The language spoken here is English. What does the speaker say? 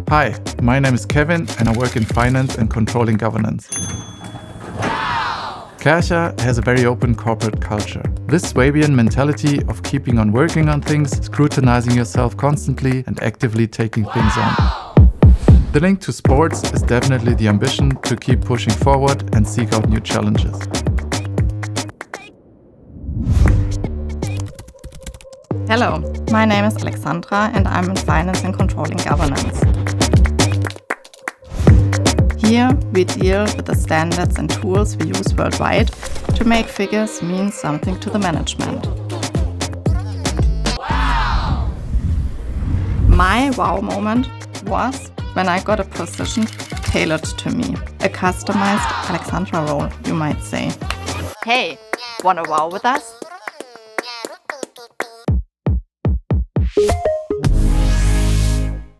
Hi, my name is Kevin and I work in finance and controlling governance. Kärcher has a very open corporate culture. This Swabian mentality of keeping on working on things, scrutinizing yourself constantly and actively taking things on. The link to sports is definitely the ambition to keep pushing forward and seek out new challenges. Hello, my name is Alexandra and I'm in finance and controlling governance. Here we deal with the standards and tools we use worldwide to make figures mean something to the management. Wow! My wow moment was when I got a position tailored to me, a customized Alexandra role, you might say. Hey, wanna wow with us?